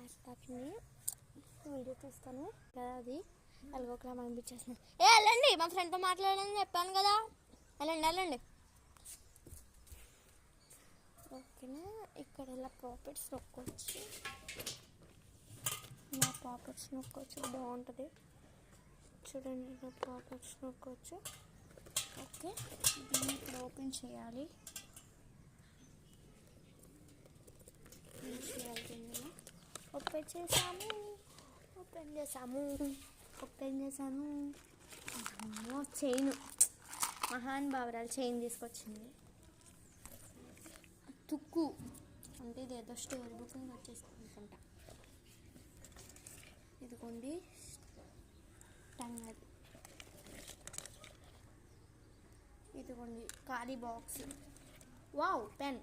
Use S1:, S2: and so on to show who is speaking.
S1: ల్యాప్టాప్ని వీడియో తీస్తాను కదా, అది ఎలాగోకలా అనిపించేస్తున్నాను. వెళ్ళండి, మా ఫ్రెండ్తో మాట్లాడాలని చెప్పాను కదా, వెళ్ళండి. ఓకేనా, ఇక్కడ ఇలా పాకెట్స్ నొక్కొచ్చు, ఇలా పాకెట్స్ నొక్కొచ్చు, బాగుంటుంది చూడండి. ఇలా పాకెట్స్ నొక్కొచ్చు. ఓకే, దీన్ని ఇప్పుడు ఓపెన్ చేయాలి. ఓపెన్ చేసాము. చైన్, మహాన్ బావరాలు చైన్ తీసుకొచ్చింది. తుక్కు అంటే ఇది ఏదో స్టోరీ బుక్ వచ్చేస్తుంది అనుకుంటా. ఇదిగోండి టంగర్, ఇదిగోండి ఖాళీ బాక్స్. Wow, pen.